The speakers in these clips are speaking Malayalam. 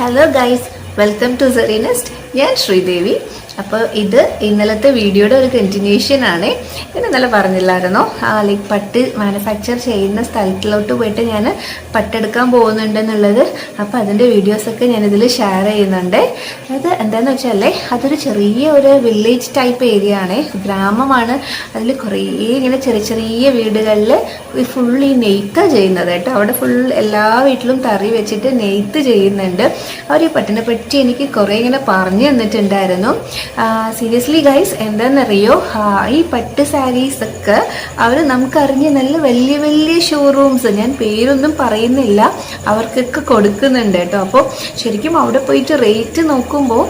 Hello guys, welcome to Serenest. ഞാൻ ശ്രീദേവി. അപ്പോൾ ഇത് ഇന്നലത്തെ വീഡിയോയുടെ ഒരു കണ്ടിന്യൂഷൻ ആണ്. ഞാൻ ഇന്നലെ പറഞ്ഞില്ലായിരുന്നോ, ലൈക്ക് പട്ട് മാനുഫാക്ചർ ചെയ്യുന്ന സ്ഥലത്തിലോട്ട് പോയിട്ട് ഞാൻ പട്ടെടുക്കാൻ പോകുന്നുണ്ടെന്നുള്ളത്. അപ്പോൾ അതിൻ്റെ വീഡിയോസൊക്കെ ഞാനിതിൽ ഷെയർ ചെയ്യുന്നുണ്ട്. അത് എന്താണെന്ന് വെച്ചാൽ അതൊരു ചെറിയ ഒരു വില്ലേജ് ടൈപ്പ് ഏരിയ ആണ്, ഗ്രാമമാണ്. അതിൽ കുറേ ഇങ്ങനെ ചെറിയ ചെറിയ വീടുകളിൽ ഫുൾ ഈ നെയ്ത്ത് ചെയ്യുന്നത് കേട്ടോ. അവിടെ ഫുൾ എല്ലാ വീട്ടിലും തറി വെച്ചിട്ട് നെയ്ത്ത് ചെയ്യുന്നുണ്ട്. അവർ ഈ പട്ടിനെ പറ്റി എനിക്ക് കുറേ ഇങ്ങനെ പറഞ്ഞു തന്നിട്ടുണ്ടായിരുന്നു. സീരിയസ്ലി ഗൈസ്, എന്താണെന്നറിയോ, ഈ പട്ട് സാരീസ് ഒക്കെ അവർ നമുക്കറിഞ്ഞ് നല്ല വലിയ വലിയ ഷോറൂംസ്, ഞാൻ പേരൊന്നും പറയുന്നില്ല, അവർക്കൊക്കെ കൊടുക്കുന്നുണ്ട് കേട്ടോ. അപ്പോൾ ശരിക്കും അവിടെ പോയിട്ട് റേറ്റ് നോക്കുമ്പോൾ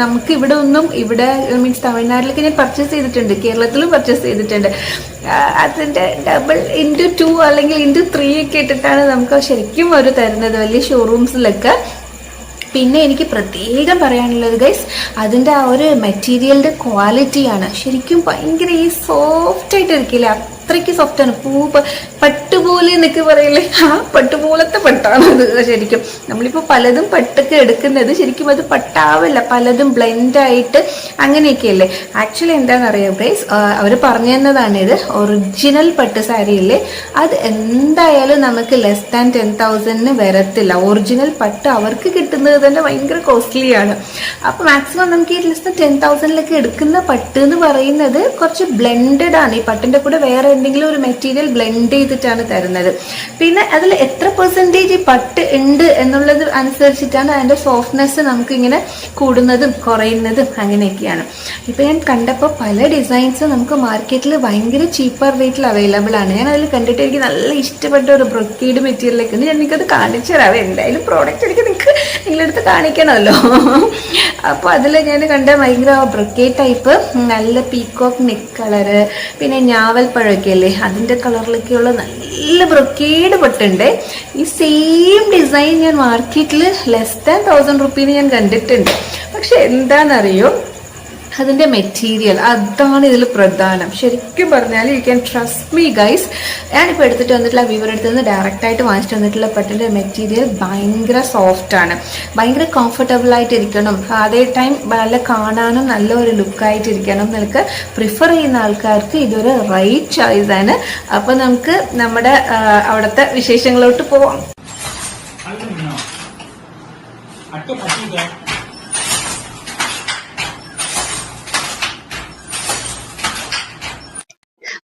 നമുക്ക് ഇവിടെ ഒന്നും, ഇവിടെ മീൻസ് തമിഴ്നാട്ടിലൊക്കെ ഞാൻ പർച്ചേസ് ചെയ്തിട്ടുണ്ട്, കേരളത്തിലും പർച്ചേസ് ചെയ്തിട്ടുണ്ട്. അതിൻ്റെ ഡബിൾ × 2 അല്ലെങ്കിൽ × 3 ഒക്കെ ഇട്ടിട്ടാണ് നമുക്ക് ശരിക്കും അവർ തരുന്നത് വലിയ ഷോറൂംസിലൊക്കെ. പിന്നെ എനിക്ക് പ്രത്യേകം പറയാനുള്ളത് ഗൈസ്, അതിൻ്റെ ആ ഒരു മെറ്റീരിയലിൻ്റെ ക്വാളിറ്റിയാണ്. ശരിക്കും ഭയങ്കര ഈ സോഫ്റ്റായിട്ട് ഇരിക്കില്ല, അത്രയ്ക്ക് സോഫ്റ്റാണ്. പട്ടുപോലെ എന്നൊക്കെ പറയില്ലേ, ആ പട്ടുപോലത്തെ പട്ടാണ് അത്. ശരിക്കും നമ്മളിപ്പോൾ പലതും പട്ടൊക്കെ എടുക്കുന്നത് ശരിക്കും അത് പട്ടാവില്ല, പലതും ബ്ലെൻഡായിട്ട് അങ്ങനെയൊക്കെയല്ലേ. ആക്ച്വലി എന്താണെന്നറിയാം ഗൈസ്, അവർ പറഞ്ഞു തന്നതാണ്, ഇത് ഒറിജിനൽ പട്ട് സാരി ഇല്ലേ, അത് എന്തായാലും നമുക്ക് ലെസ് ദാൻ 10,000 വരത്തില്ല. ഒറിജിനൽ പട്ട് അവർക്ക് കിട്ടുന്നത് തന്നെ ഭയങ്കര കോസ്റ്റ്ലിയാണ്. അപ്പോൾ മാക്സിമം നമുക്ക് ഈ ലെസ് ദാൻ 10,000 എടുക്കുന്ന പട്ട് എന്ന് പറയുന്നത് കുറച്ച് ബ്ലെൻഡഡ് ആണ്. ഈ പട്ടിൻ്റെ കൂടെ വേറെ എന്തെങ്കിലും ഒരു മെറ്റീരിയൽ ബ്ലെൻഡ് ചെയ്തിട്ടാണ് തരുന്നത്. പിന്നെ അതിൽ എത്ര പെർസെൻറ്റേജ് പട്ട് ഉണ്ട് എന്നുള്ളത് അനുസരിച്ചിട്ടാണ് അതിൻ്റെ സോഫ്റ്റ്നെസ് നമുക്ക് ഇങ്ങനെ കൂടുന്നതും കുറയുന്നതും അങ്ങനെയൊക്കെയാണ്. ഇപ്പം ഞാൻ കണ്ടപ്പോൾ പല ഡിസൈൻസും നമുക്ക് മാർക്കറ്റിൽ ഭയങ്കര ചീപ്പർ റേറ്റിൽ അവൈലബിൾ ആണ്. ഞാൻ അതിൽ കണ്ടിട്ട് എനിക്ക് നല്ല ഇഷ്ടപ്പെട്ട ഒരു ബ്രൊക്കേഡ് മെറ്റീരിയലൊക്കെ ഉണ്ട്. ഞാൻ എനിക്കത് കാണിച്ചു തരാം. എന്തായാലും പ്രോഡക്റ്റ് എനിക്ക് നിങ്ങളെടുത്ത് കാണിക്കണമല്ലോ. അപ്പോൾ അതിൽ ഞാൻ കണ്ട ഭയങ്കര ബ്രൊക്കേഡ് ടൈപ്പ്, നല്ല പീക്കോക്ക് നെക്ക് കളറ്, പിന്നെ ഞാവൽ പഴമൊക്കെ അല്ലേ അതിൻ്റെ കളറിലൊക്കെയുള്ള നല്ല ബ്രൊക്കേഡ് പട്ടുണ്ട്. ഈ സെയിം ഡിസൈൻ ഞാൻ മാർക്കറ്റിൽ ലെസ് ദാൻ 1,000 റുപ്പീന് ഞാൻ കണ്ടിട്ടുണ്ട്. പക്ഷെ എന്താണെന്നറിയോ, അതിൻ്റെ മെറ്റീരിയൽ, അതാണ് ഇതിൽ പ്രധാനം. ശരിക്കും പറഞ്ഞാൽ you can trust me guys. ഞാനിപ്പോൾ എടുത്തിട്ട് വന്നിട്ടുള്ള വിവരം എടുത്ത് നിന്ന് ഡയറക്റ്റായിട്ട് വാങ്ങിച്ചിട്ട് വന്നിട്ടുള്ള പട്ടിൻ്റെ മെറ്റീരിയൽ ഭയങ്കര സോഫ്റ്റാണ്, ഭയങ്കര കംഫർട്ടബിൾ ആയിട്ടിരിക്കണം, അതേ ടൈം നല്ല കാണാനും നല്ല ഒരു ലുക്കായിട്ടിരിക്കണം. നിങ്ങൾക്ക് പ്രിഫർ ചെയ്യുന്ന ആൾക്കാർക്ക് ഇതൊരു റൈറ്റ് ചോയ്സ് ആണ്. അപ്പോൾ നമുക്ക് നമ്മുടെ അവിടുത്തെ വിശേഷങ്ങളോട്ട് പോവാം.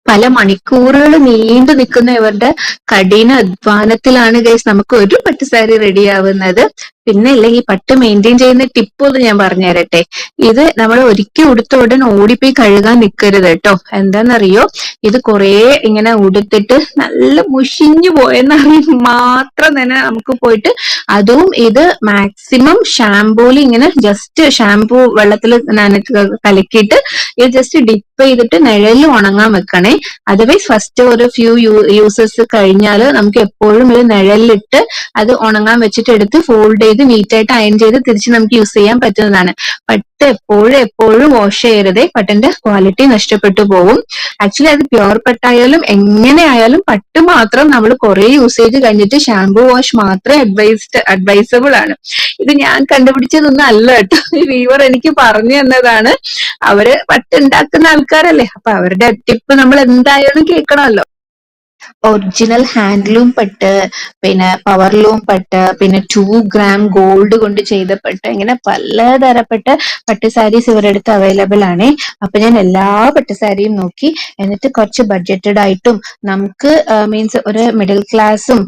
പല മണിക്കൂറുകൾ നീണ്ടു നിൽക്കുന്ന ഇവരുടെ കഠിന അധ്വാനത്തിലാണ് ഗൈസ് നമുക്ക് ഒരു പട്ട് സാരി റെഡിയാവുന്നത്. പിന്നെ അല്ലേ, ഈ പട്ട് മെയിൻറ്റെയിൻ ചെയ്യുന്ന ടിപ്പ് ഒന്ന് ഞാൻ പറഞ്ഞു തരട്ടെ. ഇത് നമ്മൾ ഒരിക്കൽ ഉടുത്ത ഉടനെ ഓടിപ്പോയി കഴുകാൻ നിൽക്കരുത് കേട്ടോ. എന്താണെന്നറിയോ, ഇത് കുറേ ഇങ്ങനെ ഉടുത്തിട്ട് നല്ല മുഷിഞ്ഞു പോയെന്നറിയും മാത്രം തന്നെ നമുക്ക് പോയിട്ട്, അതും ഇത് മാക്സിമം ഷാംപൂല് ഇങ്ങനെ ജസ്റ്റ് ഷാംപൂ വെള്ളത്തിൽ കലക്കിയിട്ട് ഇത് ജസ്റ്റ് ഡിപ്പ് ചെയ്തിട്ട് നിഴലിൽ ഉണങ്ങാൻ വെക്കണേ. അതർവൈസ് ഫസ്റ്റ് ഒരു ഫ്യൂ യൂസസ് കഴിഞ്ഞാൽ നമുക്ക് എപ്പോഴും ഇത് നിഴലിലിട്ട് അത് ഉണങ്ങാൻ വെച്ചിട്ട് എടുത്ത് ഫോൾഡ് ചെയ്ത് നീറ്റായിട്ട് അയൺ ചെയ്ത് തിരിച്ച് നമുക്ക് യൂസ് ചെയ്യാൻ പറ്റുന്നതാണ്. പട്ട് എപ്പോഴും വാഷ് ചെയ്യരുതേ, പട്ടിന്റെ ക്വാളിറ്റി നഷ്ടപ്പെട്ടു പോകും. ആക്ച്വലി അത് പ്യുവർ പട്ടായാലും എങ്ങനെയായാലും പട്ട് മാത്രം നമ്മൾ കുറെ യൂസേജ് കഴിഞ്ഞിട്ട് ഷാംപൂ വാഷ് മാത്രമേ അഡ്വൈസബിൾ ആണ്. ഇത് ഞാൻ കണ്ടുപിടിച്ചതൊന്നും അല്ല കേട്ടോ, ഈ വീവർ എനിക്ക് പറഞ്ഞു തന്നതാണ്. അവര് പട്ട് ഉണ്ടാക്കുന്ന ആൾക്കാരല്ലേ, അപ്പൊ അവരുടെ ടിപ്പ് നമ്മൾ എന്തായാലും കേൾക്കണമല്ലോ. ഒറിജിനൽ ഹാൻഡ്ലൂം പട്ട്, പിന്നെ പവർലൂം പട്ട്, പിന്നെ 2 ഗ്രാം ഗോൾഡ് കൊണ്ട് ചെയ്ത പട്ട്, ഇങ്ങനെ പലതരപ്പെട്ട പട്ട് സാരീസ് ഇവരുടെ അടുത്ത് അവൈലബിൾ ആണ്. അപ്പൊ ഞാൻ എല്ലാ പട്ട് സാരിയും നോക്കി, എന്നിട്ട് കുറച്ച് ബഡ്ജറ്റഡ് ആയിട്ടും നമുക്ക് മീൻസ് ഒരു മിഡിൽ ക്ലാസ്സും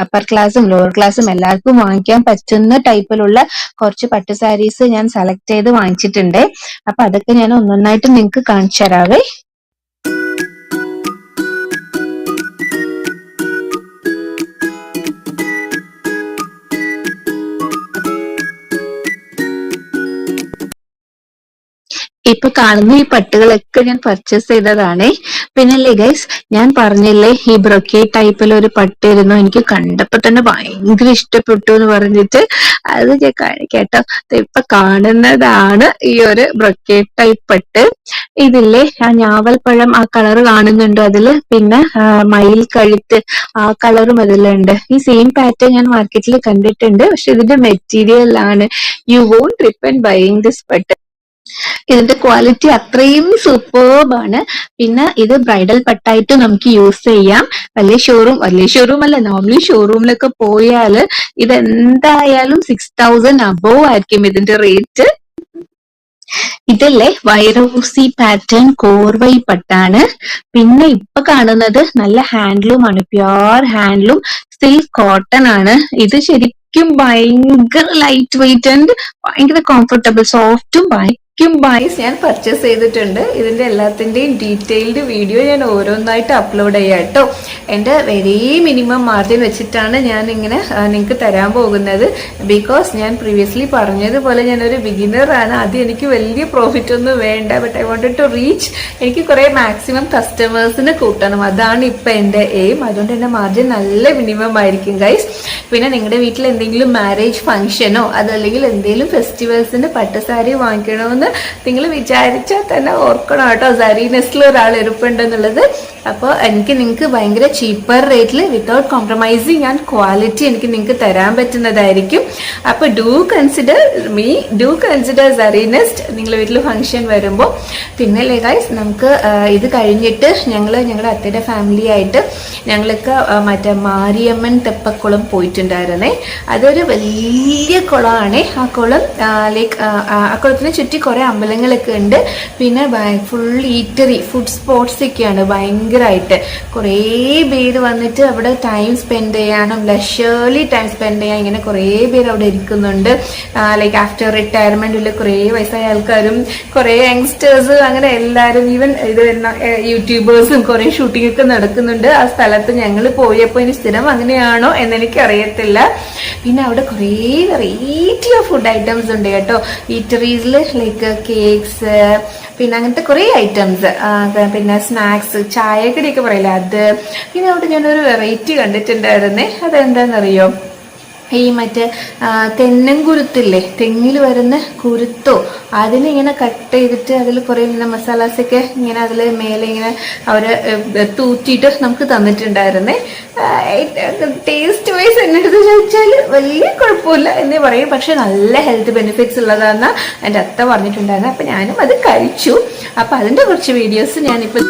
അപ്പർ ക്ലാസ്സും ലോവർ ക്ലാസ്സും എല്ലാവർക്കും വാങ്ങിക്കാൻ പറ്റുന്ന ടൈപ്പിലുള്ള കുറച്ച് പട്ട് സാരീസ് ഞാൻ സെലക്ട് ചെയ്ത് വാങ്ങിച്ചിട്ടുണ്ട്. അപ്പൊ അതൊക്കെ ഞാൻ ഒന്നൊന്നായിട്ട് നിങ്ങൾക്ക് കാണിച്ചു തരാവേ. ഇപ്പൊ കാണുന്ന ഈ പട്ടുകളൊക്കെ ഞാൻ പർച്ചേസ് ചെയ്തതാണ്. പിന്നല്ലേ ഗൈസ്, ഞാൻ പറഞ്ഞില്ലേ ഈ ബ്രൊക്കേഡ് ടൈപ്പിൽ ഒരു പട്ടായിരുന്നു, എനിക്ക് കണ്ടപ്പോ തന്നെ ഭയങ്കര ഇഷ്ടപ്പെട്ടു എന്ന് പറഞ്ഞിട്ട് അത് ഞാൻ കേട്ടോ. ഇപ്പൊ കാണുന്നതാണ് ഈ ഒരു ബ്രൊക്കേഡ് ടൈപ്പ് പട്ട്. ഇതില്ലേ ആ ഞാവൽപ്പഴം ആ കളർ കാണുന്നുണ്ടോ അതില്, പിന്നെ മയിൽ കഴുത്ത് ആ കളറും അതിലുണ്ട്. ഈ സെയിം പാറ്റേൺ ഞാൻ മാർക്കറ്റിൽ കണ്ടിട്ടുണ്ട്, പക്ഷെ ഇതിന്റെ മെറ്റീരിയൽ ആണ്. You won't repent buying this but ഇതിന്റെ ക്വാളിറ്റി അത്രയും സൂപ്പർബ് ആണ്. പിന്നെ ഇത് ബ്രൈഡൽ പട്ടായിട്ട് നമുക്ക് യൂസ് ചെയ്യാം. വലിയ ഷോറൂം അല്ല, നോർമലി ഷോറൂമിലൊക്കെ പോയാല് ഇത് എന്തായാലും 6000 അബോവ് ആയിരിക്കും ഇതിന്റെ റേറ്റ്. ഇതല്ലേ വൈറൂസി പാറ്റേൺ കോർവൈ പട്ടാണ്. പിന്നെ ഇപ്പൊ കാണുന്നത് നല്ല ഹാൻഡ്ലൂം ആണ്, പ്യുർ ഹാൻഡ്ലൂം സിൽക്ക് കോട്ടൺ ആണ്. ഇത് ശരിക്കും ഭയങ്കര ലൈറ്റ് വെയിറ്റ് ആൻഡ് ഭയങ്കര കംഫർട്ടബിൾ, സോഫ്റ്റും ഞാൻ പർച്ചേസ് ചെയ്തിട്ടുണ്ട്. ഇതിന്റെ എല്ലാത്തിന്റെയും ഡീറ്റെയിൽഡ് വീഡിയോ ഞാൻ ഓരോന്നായിട്ട് അപ്ലോഡ് ചെയ്യാം കേട്ടോ. എൻ്റെ വെരി മിനിമം മാർജിൻ വെച്ചിട്ടാണ് ഞാൻ ഇങ്ങനെ നിങ്ങൾക്ക് തരാൻ പോകുന്നത്. ബിക്കോസ് ഞാൻ പ്രീവിയസ്ലി പറഞ്ഞതുപോലെ ഞാനൊരു ബിഗിനർ ആണ്. ആദ്യം എനിക്ക് വലിയ പ്രോഫിറ്റ് ഒന്നും വേണ്ട, but I wanted to reach, എനിക്ക് കുറെ മാക്സിമം കസ്റ്റമേഴ്സിന് കൂട്ടണം, അതാണ് ഇപ്പൊ എൻ്റെ എയിം. അതുകൊണ്ട് എൻ്റെ മാർജിൻ നല്ല മിനിമം ആയിരിക്കും ഗൈസ്. പിന്നെ നിങ്ങളുടെ വീട്ടിൽ എന്തെങ്കിലും മാരേജ് ഫംഗ്ഷനോ അതല്ലെങ്കിൽ എന്തെങ്കിലും ഫെസ്റ്റിവൽസിന് പട്ടുസാരി വാങ്ങിക്കണമെന്ന് നിങ്ങൾ വിചാരിച്ചാൽ തന്നെ ഓർക്കണം കേട്ടോ, സരീനെസ്റ്റിൽ ഒരാൾ ഇരിപ്പുണ്ടെന്നുള്ളത്. അപ്പോൾ നിങ്ങൾക്ക് ഭയങ്കര ചീപ്പർ റേറ്റിൽ വിത്തൗട്ട് കോംപ്രമൈസിങ് ആൻഡ് ക്വാളിറ്റി എനിക്ക് നിങ്ങൾക്ക് തരാൻ പറ്റുന്നതായിരിക്കും. അപ്പോൾ ഡു കൺസിഡർ സരീനെസ്റ്റ് നിങ്ങളുടെ വീട്ടിൽ ഫംഗ്ഷൻ വരുമ്പോൾ. പിന്നെ ഗൈസ്, നമുക്ക് ഇത് കഴിഞ്ഞിട്ട് ഞങ്ങളുടെ അത്തയുടെ ഫാമിലി ആയിട്ട് ഞങ്ങൾക്ക് മറ്റേ മാരിയമ്മൻ തെപ്പക്കുളം പോയിട്ടുണ്ടായിരുന്നേ. അതൊരു വലിയ കുളമാണ്. ആ കുളം ആ കുളത്തിന് ചുറ്റി കുറെ അമ്പലങ്ങളൊക്കെ ഉണ്ട്. പിന്നെ ഫുൾ ഈറ്ററി ഫുഡ് സ്പോട്ട്സ് ഒക്കെയാണ് ഭയങ്കരമായിട്ട്. കുറേ പേര് വന്നിട്ട് അവിടെ ടൈം സ്പെൻഡ് ചെയ്യാനും ലഷേർലി ടൈം സ്പെൻഡ് ചെയ്യാൻ ഇങ്ങനെ കുറേ പേര് അവിടെ ഇരിക്കുന്നുണ്ട്. ആഫ്റ്റർ റിട്ടയർമെന്റിൽ കുറേ വയസ്സായ ആൾക്കാരും കുറേ യങ്സ്റ്റേഴ്സ് അങ്ങനെ എല്ലാവരും, ഈവൻ ഇത് യൂട്യൂബേഴ്സും കുറേ ഷൂട്ടിംഗ് ഒക്കെ നടക്കുന്നുണ്ട് ആ സ്ഥലത്ത്. ഞങ്ങൾ പോയപ്പോൾ ഇനി സ്ഥിരം അങ്ങനെയാണോ എന്നെനിക്ക് അറിയത്തില്ല. പിന്നെ അവിടെ കുറേ വെറൈറ്റി ഓഫ് ഫുഡ് ഐറ്റംസ് ഉണ്ട് കേട്ടോ. ഈറ്ററീസിൽ ലൈക്ക് കേക്ക്സ്, പിന്നെ അങ്ങനത്തെ കുറേ ഐറ്റംസ്, പിന്നെ സ്നാക്സ്, ചായക്കടിയൊക്കെ പറയില്ല അത്. പിന്നെ അവിടെ ഞാനൊരു വെറൈറ്റി കണ്ടിട്ടുണ്ടായിരുന്നേ. അതെന്താണെന്നറിയോ? ഈ മറ്റേ തെന്നൻ കുരുത്തില്ലേ, തെങ്ങിൽ വരുന്ന കുരുത്തോ, അതിനിങ്ങനെ കട്ട് ചെയ്തിട്ട് അതിൽ കുറേ ഇങ്ങനെ മസാലാസൊക്കെ ഇങ്ങനെ അതിൽ മേലെ ഇങ്ങനെ അവർ തൂറ്റിയിട്ട് നമുക്ക് തന്നിട്ടുണ്ടായിരുന്നേ. ടേസ്റ്റ് വൈസ് എന്നെ എടുത്ത് ചോദിച്ചാൽ വലിയ കുഴപ്പമില്ല എന്നേ പറയും, പക്ഷെ നല്ല ഹെൽത്ത് ബെനിഫിറ്റ്സ് ഉള്ളതാണെന്ന് എൻ്റെ അത്ത പറഞ്ഞിട്ടുണ്ടായിരുന്നു. അപ്പം ഞാനും അത് കഴിച്ചു. അപ്പം അതിൻ്റെ കുറച്ച് വീഡിയോസ് ഞാനിപ്പോൾ